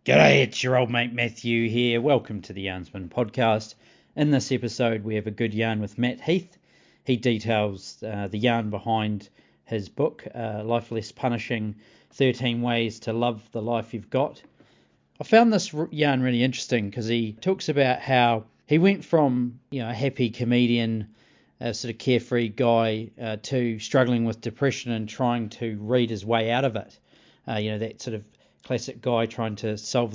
G'day, it's your old mate Matthew here. Welcome to the Yarnsman podcast. In this episode, we have a good yarn with Matt Heath. He details the yarn behind his book, Life Less Punishing, 13 Ways to Love the Life You've Got. I found this yarn really interesting because he talks about how he went from, a happy comedian, sort of carefree guy, to struggling with depression and trying to read his way out of it. That sort of classic guy trying to solve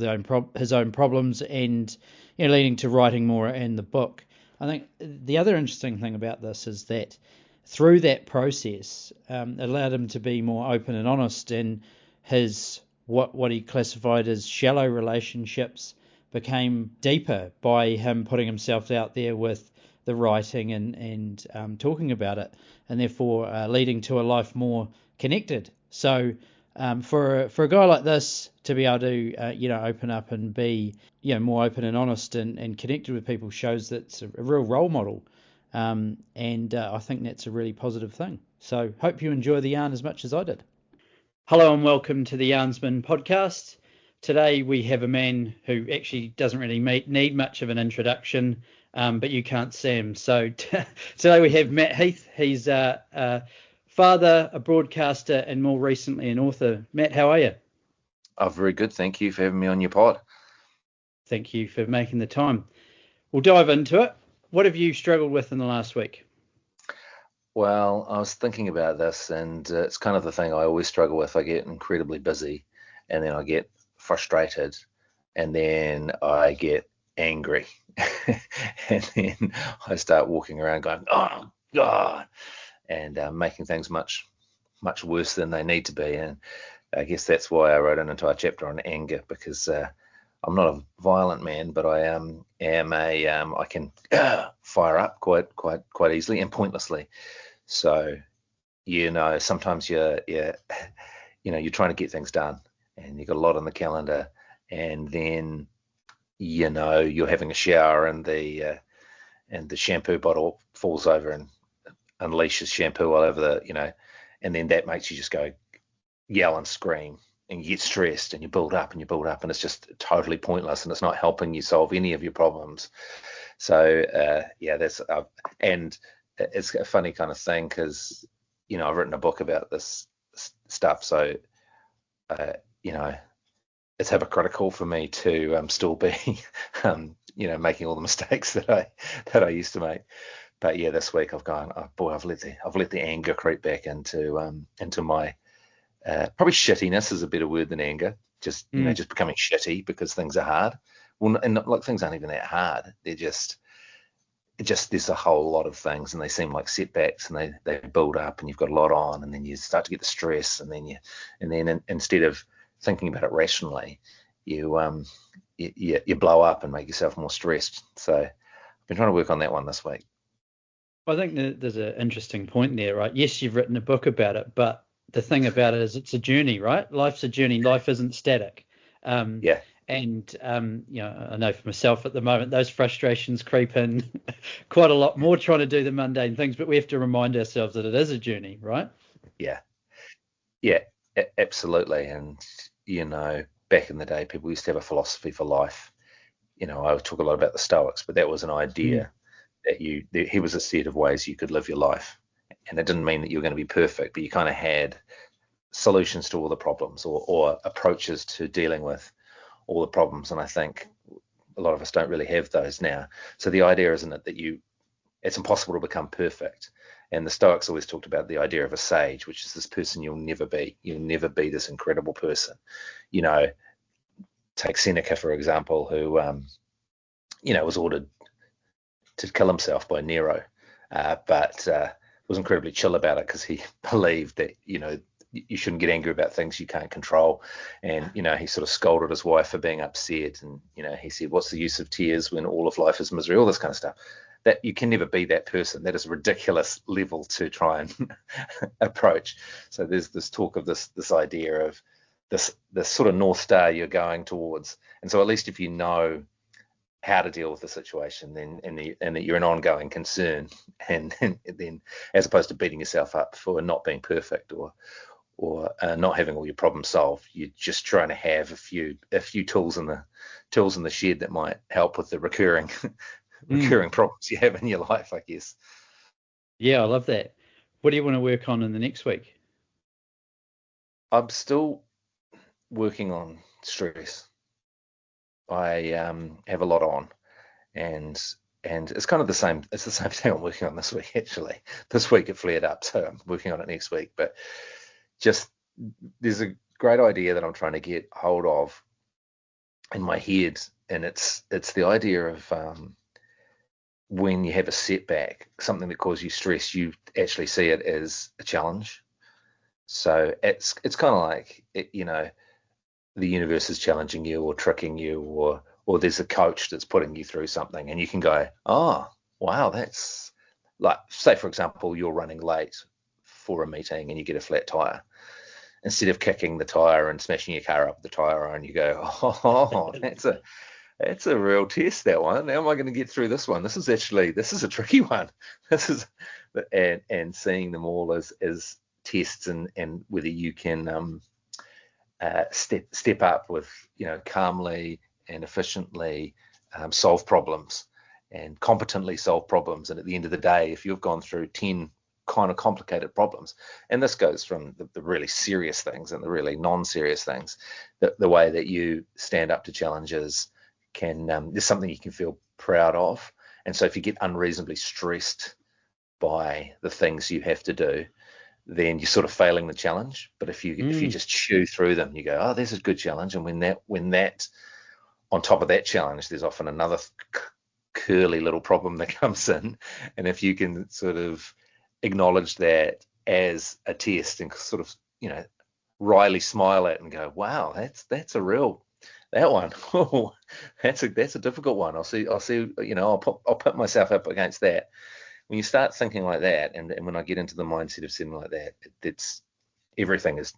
his own problems and leading to writing more in the book. I think the other interesting thing about this is that through that process, it allowed him to be more open and honest, and his what he classified as shallow relationships became deeper by him putting himself out there with the writing and talking about it, and therefore leading to a life more connected. So for a guy like this to be able to open up and be more open and honest and connected with people shows that it's a real role model, and I think that's a really positive thing. So hope you enjoy the yarn as much as I did. Hello and welcome to the Yarnsman podcast. Today we have a man who actually doesn't really need much of an introduction, but you can't see him. So today we have Matt Heath. He's a father, a broadcaster, and more recently an author. Matt, how are you? Oh, very good. Thank you for having me on your pod. Thank you for making the time. We'll dive into it. What have you struggled with in the last week? Well, I was thinking about this, and it's kind of the thing I always struggle with. I get incredibly busy, and then I get frustrated, and then I get angry, and then I start walking around going, "Oh God," and making things much, much worse than they need to be. And I guess that's why I wrote an entire chapter on anger, because I'm not a violent man, but I am I can fire up quite easily and pointlessly. So, sometimes you're trying to get things done, and you've got a lot on the calendar, and then you're having a shower, and the shampoo bottle falls over and unleashes shampoo all over and then that makes you just go yell and scream, and you get stressed, and you build up and you build up, and it's just totally pointless, and it's not helping you solve any of your problems. So that's and it's a funny kind of thing, because I've written a book about this stuff, so it's hypocritical for me to still be making all the mistakes that I used to make. But yeah, this week I've gone, oh boy, I've let the anger creep back into my probably shittiness is a better word than anger. Just becoming shitty because things are hard. Well, and like, things aren't even that hard. They're just there's a whole lot of things, and they seem like setbacks, and they build up, and you've got a lot on, and then you start to get the stress, and then instead of thinking about it rationally, you blow up and make yourself more stressed. So I've been trying to work on that one this week. I think that there's an interesting point there, right? Yes, you've written a book about it, but the thing about it is it's a journey, right? Life's a journey. Life isn't static. Yeah. And, I know for myself at the moment, those frustrations creep in quite a lot more trying to do the mundane things, but we have to remind ourselves that it is a journey, right? Yeah. Yeah, absolutely. And, back in the day, people used to have a philosophy for life. I talk a lot about the Stoics, but that was an idea that here was a set of ways you could live your life. And it didn't mean that you were going to be perfect, but you kind of had solutions to all the problems, or approaches to dealing with all the problems. And I think a lot of us don't really have those now. So the idea, isn't it, that it's impossible to become perfect. And the Stoics always talked about the idea of a sage, which is this person you'll never be. You'll never be this incredible person. Take Seneca, for example, who, was ordered to kill himself by Nero, but was incredibly chill about it, because he believed that, you shouldn't get angry about things you can't control. And, he sort of scolded his wife for being upset. And, he said, what's the use of tears when all of life is misery? All this kind of stuff. That you can never be that person. That is a ridiculous level to try and approach. So there's this talk of this idea of this sort of North Star you're going towards. And so at least if you know how to deal with the situation, then and that you're an ongoing concern, and then as opposed to beating yourself up for not being perfect, or not having all your problems solved. You're just trying to have a few tools in the shed that might help with the recurring Mm. recurring problems you have in your life, I guess. Yeah, I love that. What do you want to work on in the next week? I'm still working on stress. I have a lot on, and it's kind of the same. It's the same thing I'm working on this week, actually. This week it flared up, so I'm working on it next week. But just there's a great idea that I'm trying to get hold of in my head, and it's the idea of when you have a setback, something that causes you stress, you actually see it as a challenge. So it's kind of like the universe is challenging you or tricking you, or there's a coach that's putting you through something, and you can go, oh wow, that's like, say for example, you're running late for a meeting and you get a flat tire. Instead of kicking the tire and smashing your car up with the tire on, you go, oh, that's a real test, that one. How am I going to get through this one? This is a tricky one. This is and seeing them all as tests, and whether you can step up with, calmly and efficiently solve problems and competently solve problems. And at the end of the day, if you've gone through 10 kind of complicated problems, and this goes from the really serious things and the really non-serious things, the way that you stand up to challenges is something you can feel proud of. And so if you get unreasonably stressed by the things you have to do, then you're sort of failing the challenge. But if you just chew through them, you go, oh, there's a good challenge. And when that on top of that challenge, there's often another curly little problem that comes in. And if you can sort of acknowledge that as a test and sort of, wryly smile at and go, wow, that's a real, that one. Oh, that's a difficult one. I'll see, I'll put myself up against that. When you start thinking like that, and when I get into the mindset of something like that, it's everything is,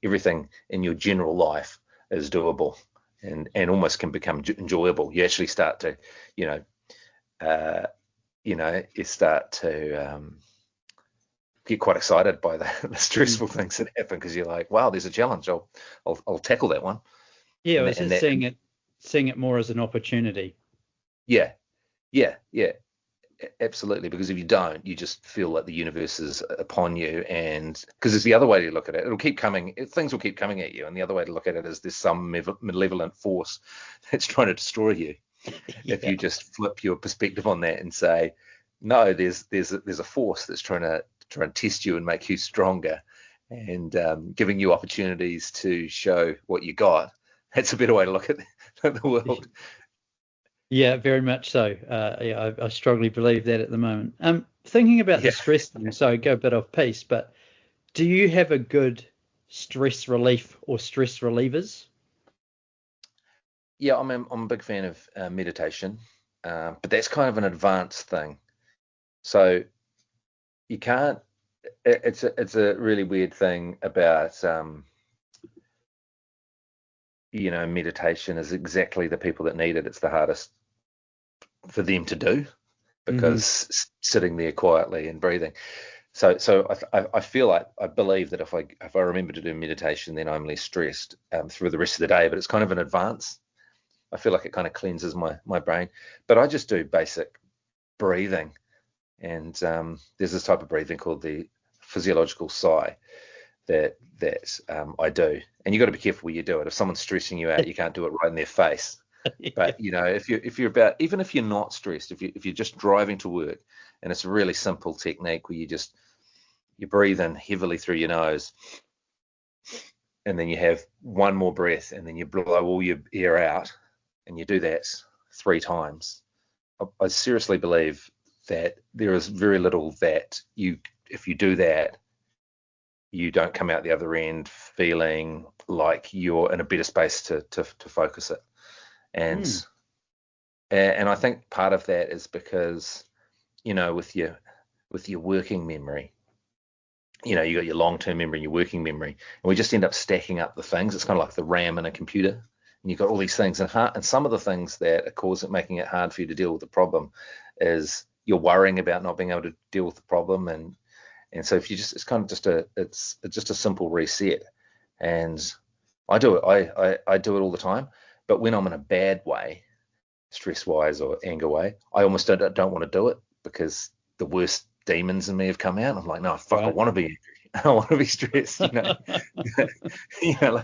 everything in your general life is doable, and almost can become enjoyable. You actually start to, you start to get quite excited by the stressful things that happen, because you're like, wow, there's a challenge. I'll tackle that one. Yeah, I And was just seeing it more as an opportunity. yeah, yeah, yeah. Absolutely, because if you don't, you just feel like the universe is upon you, and because it's the other way to look at it. It'll keep coming, things will keep coming at you, and the other way to look at it is there's some malevolent force that's trying to destroy you. Yeah. If you just flip your perspective on that and say, no, there's a force that's trying to test you and make you stronger, and giving you opportunities to show what you got. That's a better way to look at the world. Yeah, very much so. Yeah, I strongly believe that at the moment. Thinking about the Yeah. stress thing, so I go a bit off piece, but do you have a good stress relief or stress relievers? Yeah, I'm a big fan of meditation, but that's kind of an advanced thing. So you can't. It's a really weird thing about meditation is exactly the people that need it. It's the hardest for them to do, Hmm. because sitting there quietly and breathing. So I feel like, I believe that if I remember to do meditation, then I'm less stressed through the rest of the day. But it's kind of an advance. I feel like it kind of cleanses my brain. But I just do basic breathing, and there's this type of breathing called the physiological sigh that I do. And you got to be careful where you do it. If someone's stressing you out, you can't do it right in their face. Yeah. But if you're about, even if you're not stressed, if you're just driving to work, and it's a really simple technique where you breathe in heavily through your nose, and then you have one more breath, and then you blow all your air out, and you do that 3 times. I seriously believe that there is very little that if you do that, you don't come out the other end feeling like you're in a better space to focus it. Mm. And and I think part of that is because, with your working memory, you got your long-term memory and your working memory, and we just end up stacking up the things. It's kind of like the RAM in a computer, and you've got all these things, and some of the things that are making it hard for you to deal with the problem is you're worrying about not being able to deal with the problem, And so if you just, it's kind of just it's just a simple reset. And I do it. I do it all the time. But when I'm in a bad way, stress wise or anger way, I almost don't want to do it because the worst demons in me have come out. I'm like, no, fuck, I Right. want to be angry. I don't want to be stressed. Like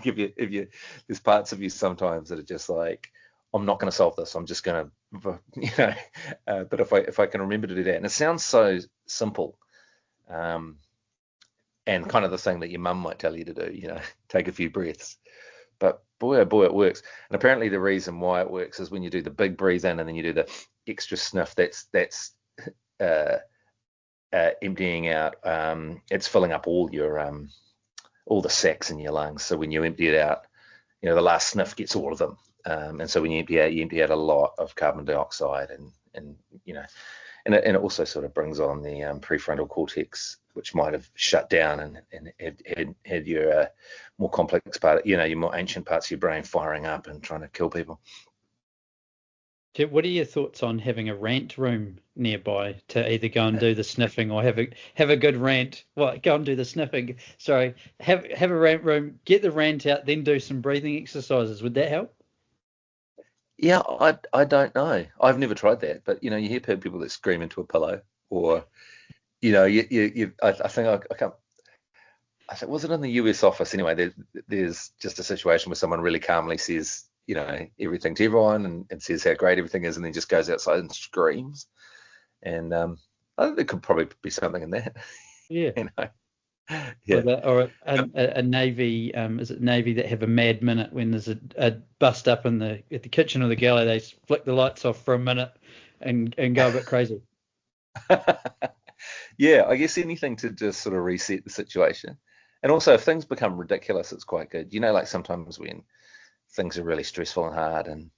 if you there's parts of you sometimes that are just like, I'm not going to solve this. I'm just going to, but if I can remember to do that, and it sounds so simple, um, and kind of the thing that your mum might tell you to do, take a few breaths. But boy, oh boy, it works. And apparently the reason why it works is when you do the big breathe in and then you do the extra sniff, that's uh, emptying out. It's filling up all the sacs in your lungs. So when you empty it out, the last sniff gets all of them. And so when you empty out a lot of carbon dioxide, and it also sort of brings on the prefrontal cortex, which might have shut down and had your more complex part, your more ancient parts of your brain firing up and trying to kill people. What are your thoughts on having a rant room nearby to either go and do the sniffing or have a good rant? Well, go and do the sniffing. Sorry, have a rant room, get the rant out, then do some breathing exercises. Would that help? Yeah, I don't know. I've never tried that, but you hear people that scream into a pillow, or I think I can't. I think, was it in the US office anyway? There's just a situation where someone really calmly says, everything to everyone, and says how great everything is, and then just goes outside and screams. And I think there could probably be something in that. Yeah. Yeah. Or a Navy, is it Navy that have a mad minute when there's a bust up at the kitchen or the galley, they flick the lights off for a minute and go a bit crazy. Yeah, I guess anything to just sort of reset the situation. And also, if things become ridiculous, it's quite good. Like sometimes when things are really stressful and hard, and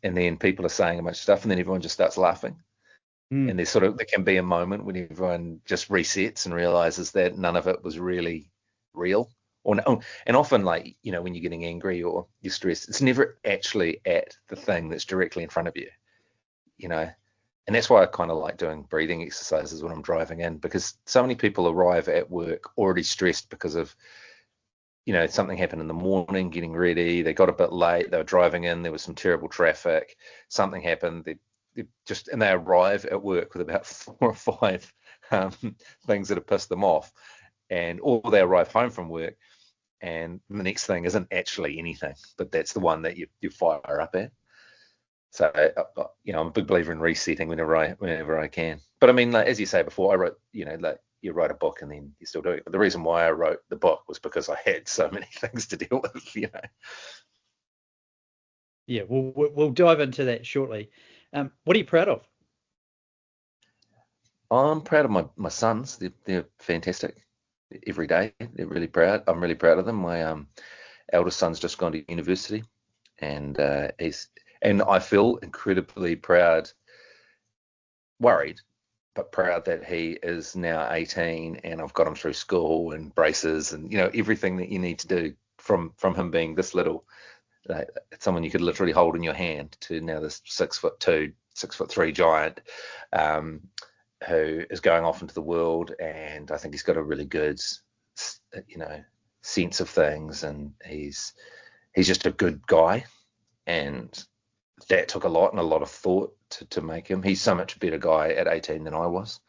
then people are saying a bunch of stuff, and then everyone just starts laughing. And there can be a moment when everyone just resets and realizes that none of it was really real. Or no, and often, like, when you're getting angry or you're stressed, it's never actually at the thing that's directly in front of you, you know. And that's why I kind of like doing breathing exercises when I'm driving in, because so many people arrive at work already stressed because of, something happened in the morning, getting ready, they got a bit late, they were driving in, there was some terrible traffic, something happened, and they arrive at work with about 4 or 5 things that have pissed them off, or they arrive home from work, and the next thing isn't actually anything, but that's the one that you fire up at. So, I'm a big believer in resetting whenever I can. But I mean, like, as you say before, I wrote, like, you write a book and then you still do it. But the reason why I wrote the book was because I had so many things to deal with. Yeah, we'll dive into that shortly. What are you proud of? I'm proud of my sons. They're fantastic every day. They're really proud. I'm really proud of them. My eldest son's just gone to university, and I feel incredibly proud, worried, but proud that he is now 18 and I've got him through school and braces and everything that you need to do from him being this little, someone you could literally hold in your hand, to now this 6'2", 6'3" giant, who is going off into the world. And I think he's got a really good, sense of things, and he's just a good guy. And that took a lot and a lot of thought to make him. He's so much better guy at 18 than I was.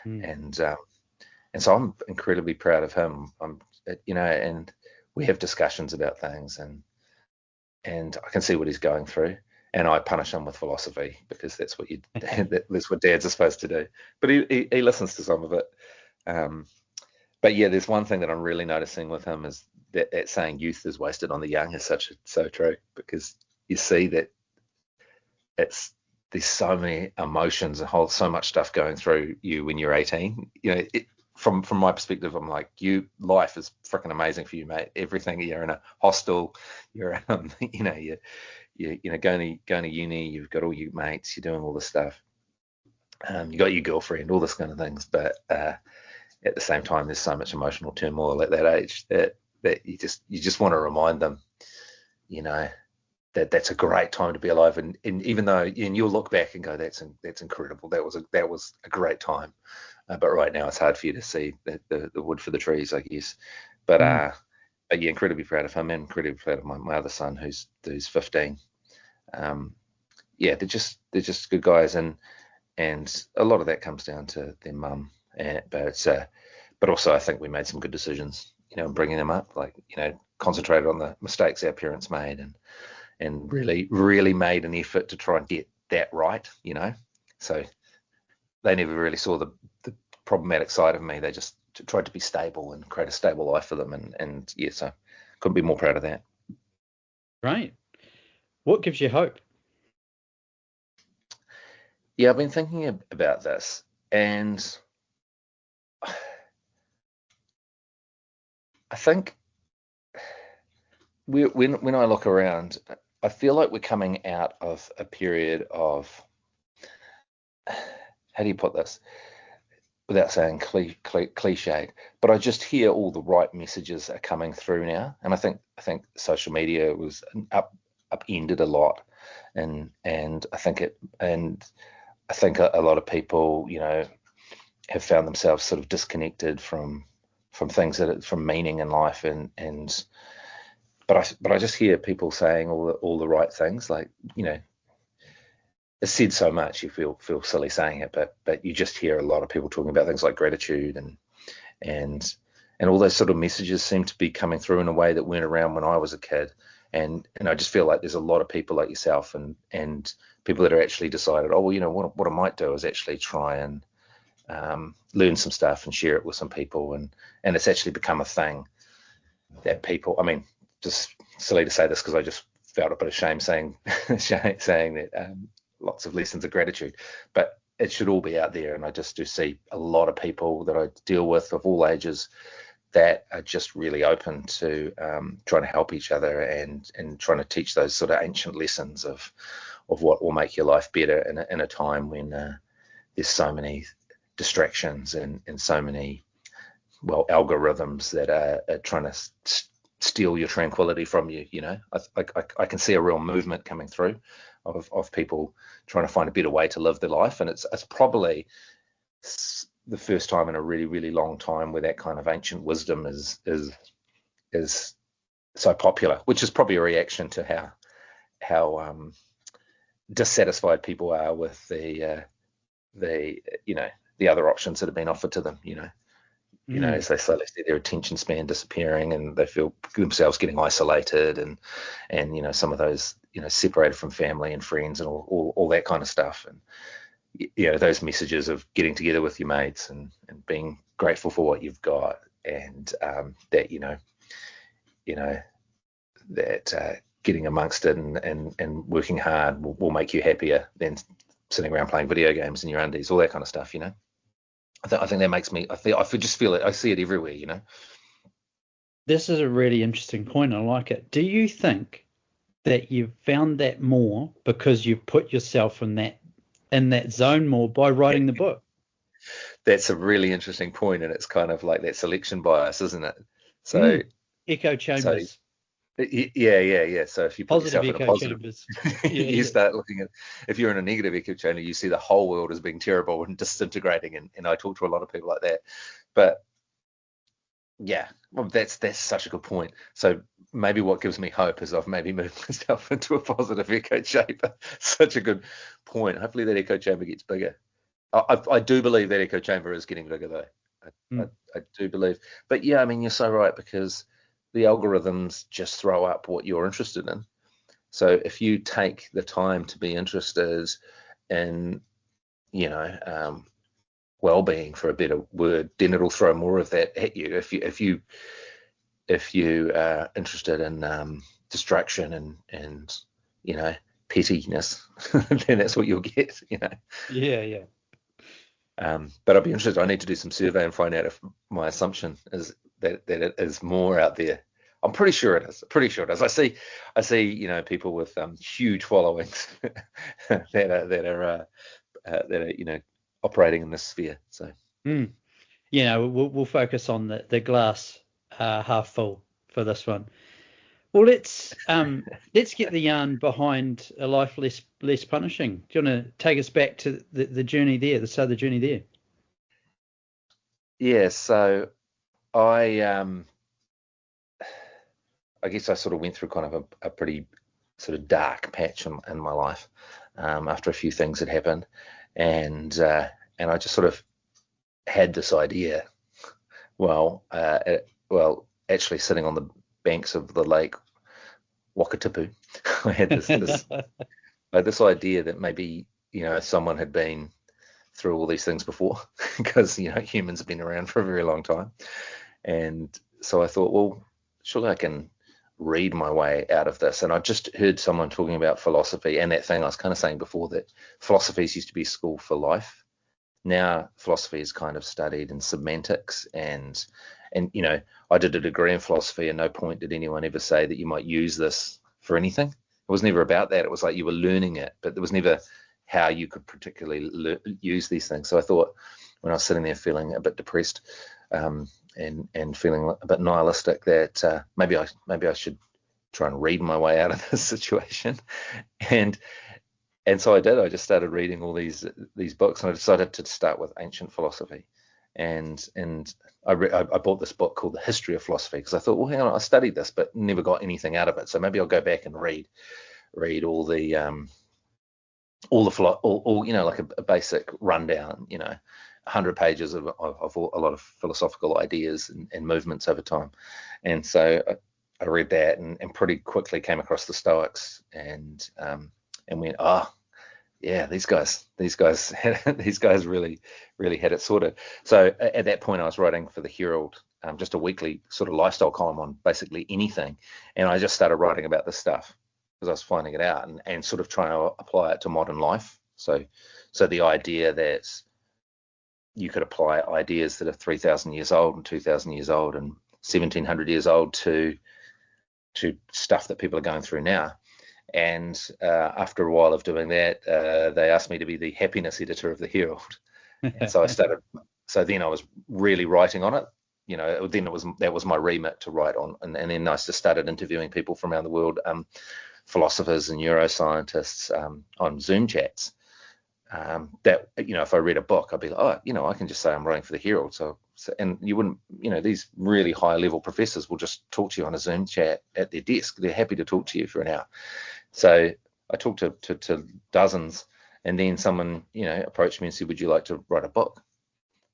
And so I'm incredibly proud of him. And we have discussions about things, and I can see what he's going through, and I punish him with philosophy, because that's what that's what dads are supposed to do. But he listens to some of it. But yeah, there's one thing that I'm really noticing with him, is that saying youth is wasted on the young is so true, because you see that there's so many emotions and so much stuff going through you when you're 18. From my perspective, I'm like, life is freaking amazing for you, mate. Everything, you're in a hostel, you're you're going to uni, you've got all your mates, you're doing all this stuff, you got your girlfriend, all this kind of things. But at the same time, there's so much emotional turmoil at that age that you just want to remind them, that's a great time to be alive. And even though, and you'll look back and go, that's incredible. That was a great time. But right now it's hard for you to see the wood for the trees, I guess. But yeah, incredibly proud of him, and incredibly proud of my other son who's 15. Yeah, they're just good guys, and a lot of that comes down to their mum. But also I think we made some good decisions, bringing them up, like, concentrated on the mistakes our parents made, and really made an effort to try and get that right. So they never really saw the problematic side of me. They just tried to be stable and create a stable life for them, and yeah, so couldn't be more proud of that. Right. What gives you hope? Yeah, I've been thinking about this, and I think when I look around, I feel like we're coming out of a period of, how do you put this without saying cliched, but I just hear all the right messages are coming through now, and I think social media was upended a lot, and I think a lot of people, have found themselves sort of disconnected from things from meaning in life, but I just hear people saying all the right things, like, it's said so much you feel silly saying it, but you just hear a lot of people talking about things like gratitude, and all those sort of messages seem to be coming through in a way that weren't around when I was a kid, and I just feel like there's a lot of people like yourself and people that are actually decided, oh well, what I might do is actually try and learn some stuff and share it with some people, and it's actually become a thing that people, I mean, just silly to say this because I just felt a bit of shame saying that, lots of lessons of gratitude, but it should all be out there. And I just do see a lot of people that I deal with of all ages that are just really open to trying to help each other, and trying to teach those sort of ancient lessons of what will make your life better in a time when there's so many distractions and so many, well, algorithms that are trying to steal your tranquility from you. I can see a real movement coming through of people trying to find a better way to live their life, and it's probably the first time in a really, really long time where that kind of ancient wisdom is so popular, which is probably a reaction to how dissatisfied people are with the other options that have been offered to them. As they slowly see their attention span disappearing, and they feel themselves getting isolated, and some of those, separated from family and friends and all that kind of stuff. And those messages of getting together with your mates and being grateful for what you've got, and that that getting amongst it and working hard will make you happier than sitting around playing video games in your undies, all that kind of stuff. I think that makes me. I just feel it. I see it everywhere. This is a really interesting point. I like it. Do you think that you've found that more because you've put yourself in that zone more by writing the book? That's a really interesting point, and it's kind of like that selection bias, isn't it? So echo chambers. Yeah. So if you put Positive yourself in a echo positive, chambers. you start looking at, if you're in a negative echo chamber, you see the whole world as being terrible and disintegrating. And I talk to a lot of people like that. But yeah, well, that's such a good point. So maybe what gives me hope is I've maybe moved myself into a positive echo chamber. Such a good point. Hopefully that echo chamber gets bigger. I do believe that echo chamber is getting bigger, though. I do believe. But yeah, I mean, you're so right, because the algorithms just throw up what you're interested in. So if you take the time to be interested in, well-being, for a better word, then it'll throw more of that at you. If you are interested in distraction and pettiness, then that's what you'll get. Yeah. But I'll be interested. I need to do some survey and find out if my assumption is that it is more out there. I'm pretty sure it is. I see people with huge followings that are operating in this sphere. So we'll focus on the glass half full for this one. Well, let's get the yarn behind a life less punishing. Do you want to take us back to the journey there, the start of the journey there? Yeah, so I I guess I sort of went through kind of a pretty sort of dark patch in my life after a few things had happened, and I just sort of had this idea. Well, actually sitting on the banks of the lake Wakatipu, I had this idea that maybe someone had been through all these things before, because humans have been around for a very long time, and so I thought, well, surely I can read my way out of this. And I just heard someone talking about philosophy, and that thing I was kind of saying before, that philosophies used to be a school for life. Now philosophy is kind of studied in semantics, and I did a degree in philosophy, and no point did anyone ever say that you might use this for anything. It was never about that. It was like you were learning it, but there was never how you could particularly use these things. So I thought, when I was sitting there feeling a bit depressed, and feeling a bit nihilistic, that maybe I should try and read my way out of this situation. And so I did. I just started reading all these books, and I decided to start with ancient philosophy. And I bought this book called The History of Philosophy, because I thought, well, hang on, I studied this but never got anything out of it, so maybe I'll go back and read all the like a basic rundown, 100 pages of a lot of philosophical ideas and movements over time. And so I read that, and pretty quickly came across the Stoics, and went, oh yeah, these guys really had it sorted. So at that point, I was writing for the Herald, just a weekly sort of lifestyle column on basically anything, and I just started writing about this stuff because I was finding it out, and sort of trying to apply it to modern life. So the idea that you could apply ideas that are 3,000 years old and 2,000 years old and 1,700 years old to stuff that people are going through now. And after a while of doing that, they asked me to be the happiness editor of the Herald. And so then I was really writing on it. Then that was my remit to write on. And then I just started interviewing people from around the world, philosophers and neuroscientists, on Zoom chats. That, if I read a book, I'd be like, oh, I can just say I'm writing for the Herald. So and you wouldn't, these really high level professors will just talk to you on a Zoom chat at their desk. They're happy to talk to you for an hour. So I talked to dozens, and then someone, approached me and said, would you like to write a book?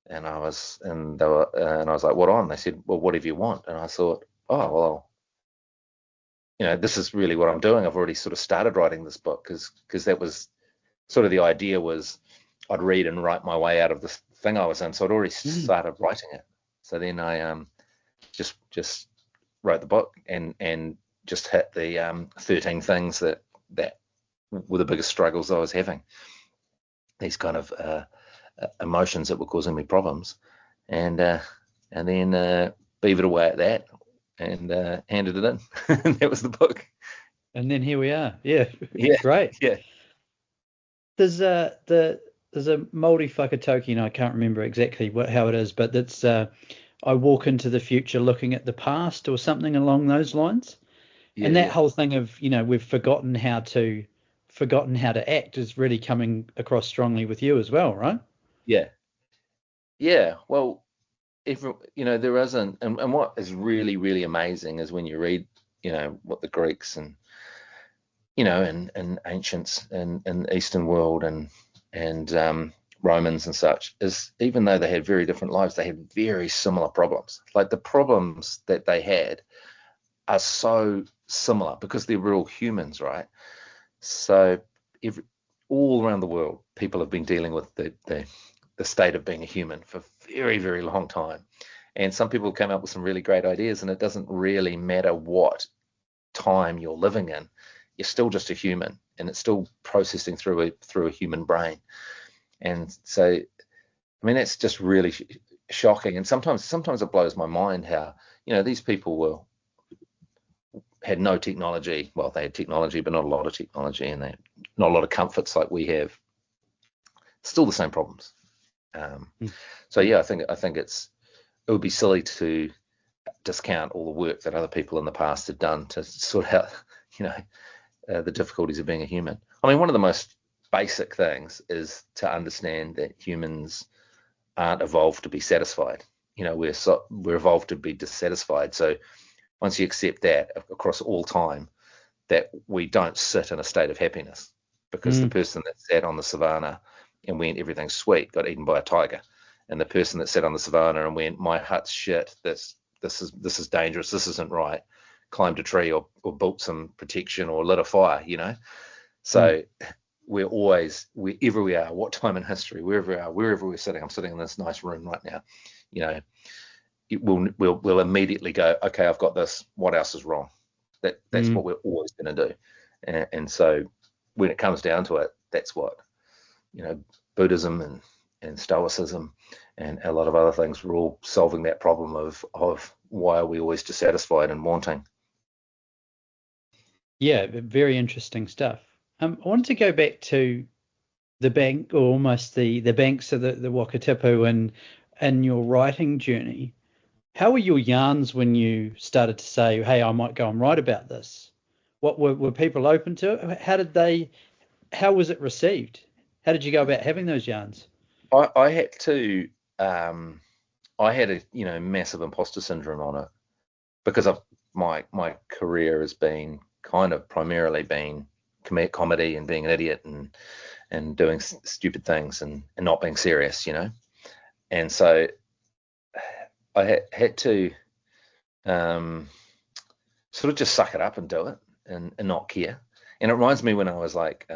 And I was like, what on? They said, well, whatever you want. And I thought, oh, well, this is really what I'm doing. I've already sort of started writing this book, because that was sort of the idea, was I'd read and write my way out of this thing I was in. So I'd already started writing it. So then I just wrote the book, and just hit the 13 things that were the biggest struggles I was having. These kind of emotions that were causing me problems, and then beavered away at that, and handed it in. And that was the book. And then here we are. Yeah. Great. Yeah. There's a Māori whakatauki, and I can't remember exactly how it is, but it's I walk into the future looking at the past, or something along those lines. Yeah, and that whole thing of, we've forgotten how to act is really coming across strongly with you as well, right? Yeah. Yeah. Well, if there isn't, and what is really, really amazing is when you read, what the Greeks and and ancients in the Eastern world and Romans and such, is even though they had very different lives, they had very similar problems. Like, the problems that they had are so similar because they're real humans, right? So all around the world, people have been dealing with the state of being a human for a very, very long time. And some people come up with some really great ideas, and it doesn't really matter what time you're living in. You're still just a human, and it's still processing through a human brain. And so, I mean, that's just really shocking. And sometimes it blows my mind how, these people had no technology. Well, they had technology, but not a lot of technology, and they had not a lot of comforts like we have. Still the same problems. So yeah, I think it would be silly to discount all the work that other people in the past had done to sort out, you know, the difficulties of being a human. I mean, one of the most basic things is to understand that humans aren't evolved to be satisfied. You know, we're evolved to be dissatisfied. So once you accept that across all time, that we don't sit in a state of happiness, because the person that sat on the savannah and went, everything's sweet, got eaten by a tiger, and the person that sat on the savannah and went, my hut's shit, this is dangerous, this isn't right, climbed a tree or built some protection or lit a fire, you know. So we're always, wherever we are, what time in history, wherever we are, wherever we're sitting, I'm sitting in this nice room right now, you know, we'll immediately go, okay, I've got this, what else is wrong? That's what we're always going to do. And so when it comes down to it, that's what, you know, Buddhism and Stoicism and a lot of other things, we're all solving that problem of why are we always dissatisfied and wanting. Yeah, very interesting stuff. I wanted to go back to the bank, or almost the banks of the Wakatipu, and your writing journey. How were your yarns when you started to say, hey, I might go and write about this? What were people open to it? How was it received? How did you go about having those yarns? I had to, I had a, you know, massive imposter syndrome on it, because my career has been kind of primarily been comedy and being an idiot and doing stupid things and not being serious, you know. And so I had to sort of just suck it up and do it and not care. And it reminds me when I was like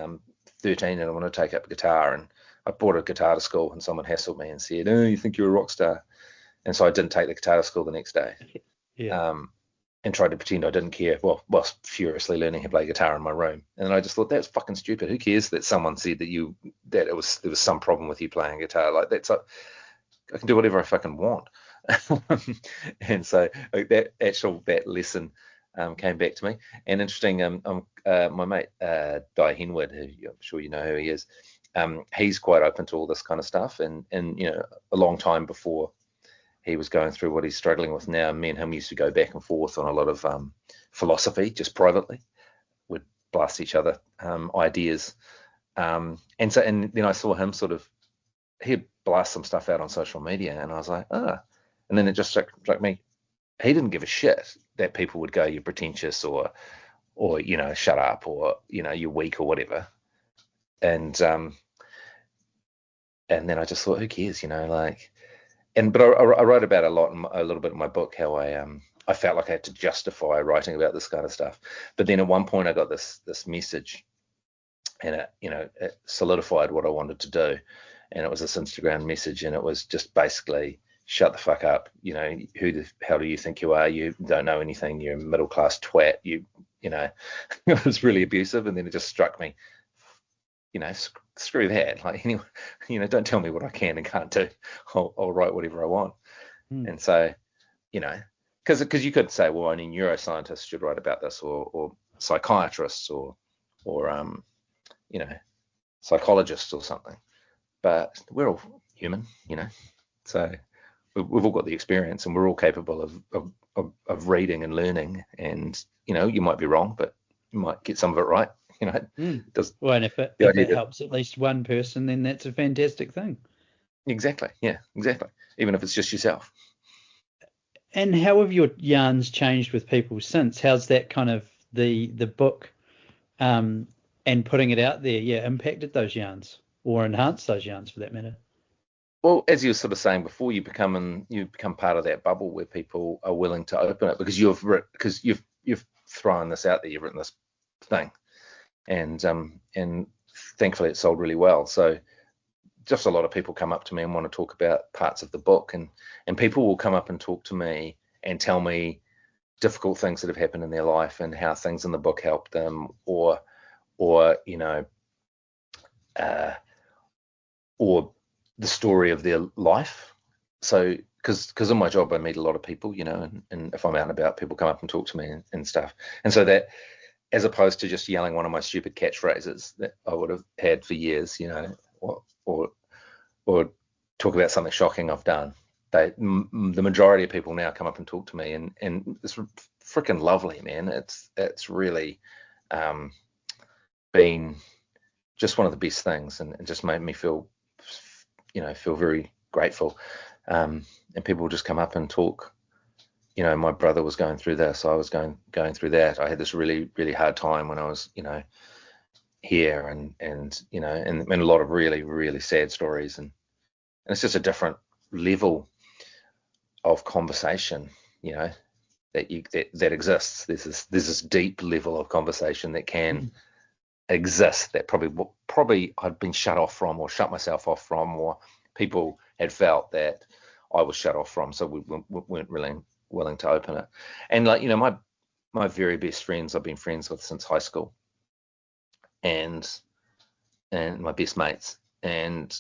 13 and I wanted to take up guitar, and I brought a guitar to school and someone hassled me and said, oh, you think you're a rock star? And so I didn't take the guitar to school the next day. Yeah. And tried to pretend I didn't care. Well, whilst furiously learning to play guitar in my room. And I just thought, that's fucking stupid. Who cares that someone said that there was some problem with you playing guitar? Like, I can do whatever I fucking want. And so that lesson came back to me. And interesting, my mate Di Henwood, who I'm sure you know who he is, he's quite open to all this kind of stuff. And you know, a long time before he was going through what he's struggling with now, me and him used to go back and forth on a lot of philosophy, just privately. We'd blast each other ideas. And then I saw him he'd blast some stuff out on social media, and I was like, and then it just struck me, he didn't give a shit that people would go, you're pretentious, or you know, shut up, or you know, you're weak, or whatever. And then I just thought, who cares, you know, like. But I wrote about a little bit in my book, how I felt like I had to justify writing about this kind of stuff. But then at one point I got this message, and it solidified what I wanted to do. And it was this Instagram message, and it was just basically, shut the fuck up. You know, who the hell do you think you are? You don't know anything. You're a middle class twat. You know, it was really abusive. And then it just struck me, you know, screw that. Like, anyway, you know, don't tell me what I can and can't do. I'll write whatever I want. And so, you know, because you could say, well, only neuroscientists should write about this, or psychiatrists, or you know, psychologists or something. But we're all human, you know. So we've all got the experience, and we're all capable of reading and learning. And you know, you might be wrong, but you might get some of it right. You know, well, and if it helps at least one person, then that's a fantastic thing. Exactly. Yeah, exactly. Even if it's just yourself. And how have your yarns changed with people since? How's that kind of the book and putting it out there, impacted those yarns, or enhanced those yarns for that matter? Well, as you were sort of saying before, you become part of that bubble where people are willing to open it, because you've thrown this out there, you've written this thing. And thankfully it sold really well. So just a lot of people come up to me and want to talk about parts of the book, and people will come up and talk to me and tell me difficult things that have happened in their life and how things in the book helped them, or you know, or the story of their life. So because in my job I meet a lot of people, you know, and if I'm out and about, people come up and talk to me and stuff. And so that, as opposed to just yelling one of my stupid catchphrases that I would have had for years, you know, or talk about something shocking I've done, the majority of people now come up and talk to me, and it's freaking lovely, man. It's really been just one of the best things, and it just made me feel very grateful. And people just come up and talk. My brother was going through this, I was going through that. I had this really, really hard time when I was, here, and a lot of really, really sad stories, and it's just a different level of conversation, that exists. There's this deep level of conversation that can exist, that probably I'd been shut off from, or shut myself off from, or people had felt that I was shut off from, so we weren't really willing to open it. And my very best friends I've been friends with since high school, and my best mates, and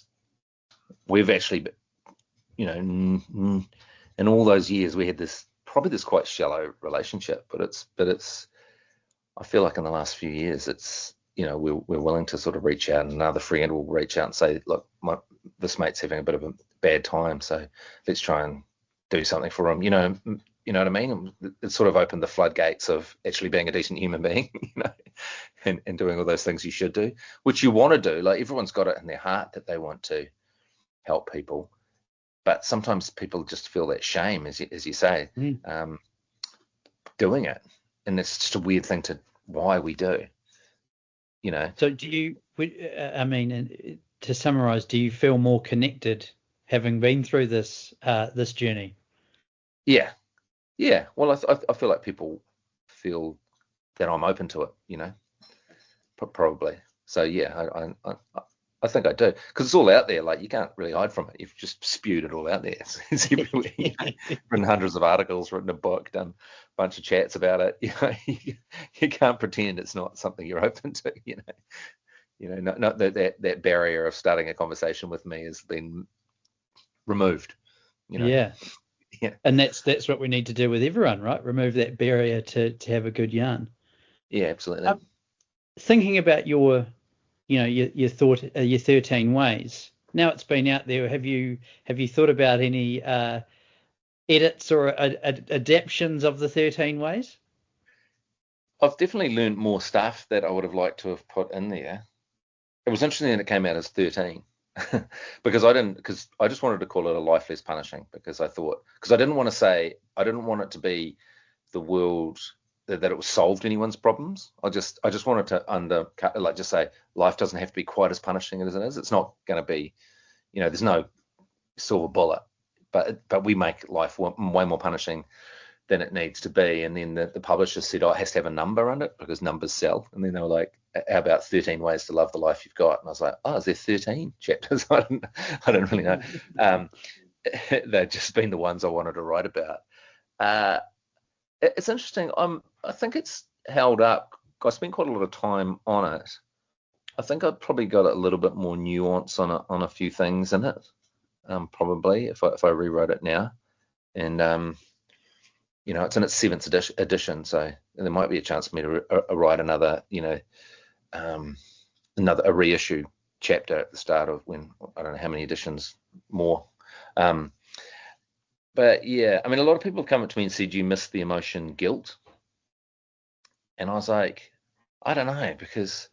we've actually, in all those years we had this quite shallow relationship, but it's I feel like in the last few years it's, we're willing to sort of reach out, and another friend will reach out and say, look, this mate's having a bit of a bad time, so let's try and do something for him. You know what I mean? It sort of opened the floodgates of actually being a decent human being, and doing all those things you should do, which you want to do. Like, everyone's got it in their heart that they want to help people, but sometimes people just feel that shame, as you say, doing it, and it's just a weird thing why we do. So do you? To summarize, do you feel more connected having been through this journey? Yeah. Well, I feel like people feel that I'm open to it, probably. So yeah, I think I do, because it's all out there. Like, you can't really hide from it. You've just spewed it all out there. It's everywhere. Written hundreds of articles, written a book, done a bunch of chats about it. You can't pretend it's not something you're open to. Not that barrier of starting a conversation with me has been removed. Yeah. And that's what we need to do with everyone, right? Remove that barrier to have a good yarn. Yeah, absolutely. Thinking about your 13 ways. Now it's been out there. Have you thought about any edits or adaptions of the 13 ways? I've definitely learned more stuff that I would have liked to have put in there. It was interesting that it came out as 13. because I just wanted to call it a life less punishing, because I didn't want it to be the world that it was solved anyone's problems. I just wanted to undercut, like, just say life doesn't have to be quite as punishing as it is. It's not going to be, there's no silver bullet, but we make life way more punishing than it needs to be. And then the publisher said, it has to have a number on it because numbers sell. And then they were like, how about 13 ways to love the life you've got? And I was like, is there 13 chapters? I don't really know. They've just been the ones I wanted to write about. It's interesting. I think it's held up. I spent quite a lot of time on it. I think I've probably got a little bit more nuance on a few things in it, probably, if I rewrote it now. And it's in its 7th edition, so there might be a chance for me to write another, a reissue chapter at the start of when, I don't know how many editions more. But yeah, I mean, a lot of people have come up to me and said, you miss the emotion guilt. And I was like, I don't know, because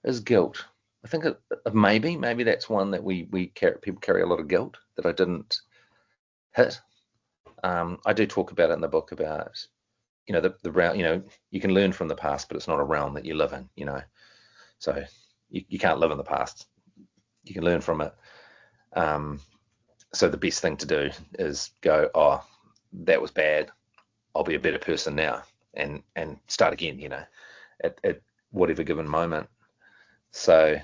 there's guilt. I think maybe that's one that people carry a lot of guilt that I didn't hit. I do talk about it in the book about, the realm, you can learn from the past, but it's not a realm that you live in, so you can't live in the past. You can learn from it. So the best thing to do is go, that was bad. I'll be a better person now, and start again, at whatever given moment. So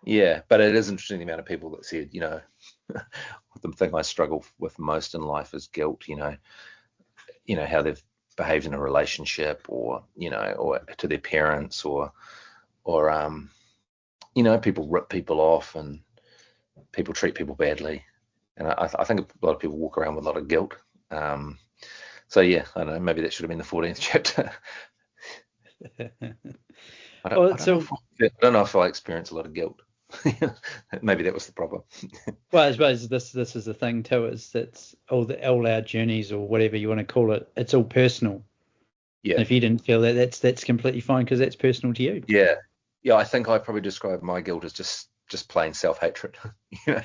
yeah, but it is interesting the amount of people that said, the thing I struggle with most in life is guilt, how they've behaved in a relationship, or to their parents, or people rip people off, and people treat people badly. And I think a lot of people walk around with a lot of guilt. So yeah, I don't know, maybe that should have been the 14th chapter. I don't know if I experience a lot of guilt. Maybe that was the problem. Well, I suppose this is the thing too, is that's all our journeys or whatever you want to call it. It's all personal. Yeah, And if you didn't feel that, that's completely fine because that's personal to you. yeah, yeah. I think I probably described my guilt as just plain self-hatred. You know,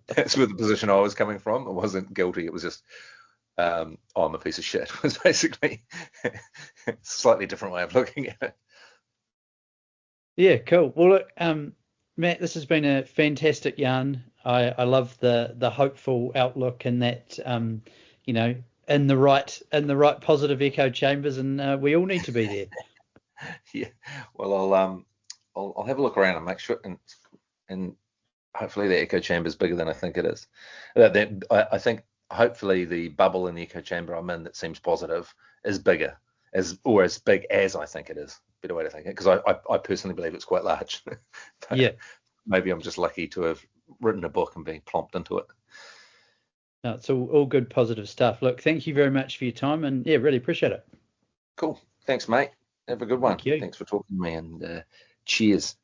that's where the position I was coming from. It wasn't guilty. It was just, oh, I'm a piece of shit. It was basically a slightly different way of looking at it. Yeah, cool. Well, look, Matt, this has been a fantastic yarn. I love the hopeful outlook and that you know, in the right positive echo chambers, and we all need to be there. Yeah. Well, I'll have a look around and make sure, and hopefully the echo chamber is bigger than I think it is. I think hopefully the bubble in the echo chamber I'm in that seems positive is bigger, as big as I think it is. Better way to think it, because I personally believe it's quite large. But Yeah, maybe I'm just lucky to have written a book and been plonked into it. no, it's all good positive stuff. Look, thank you very much for your time, and yeah, really appreciate it. Cool. Thanks, mate. Have a good one. Thank you. Thanks for talking to me, and cheers.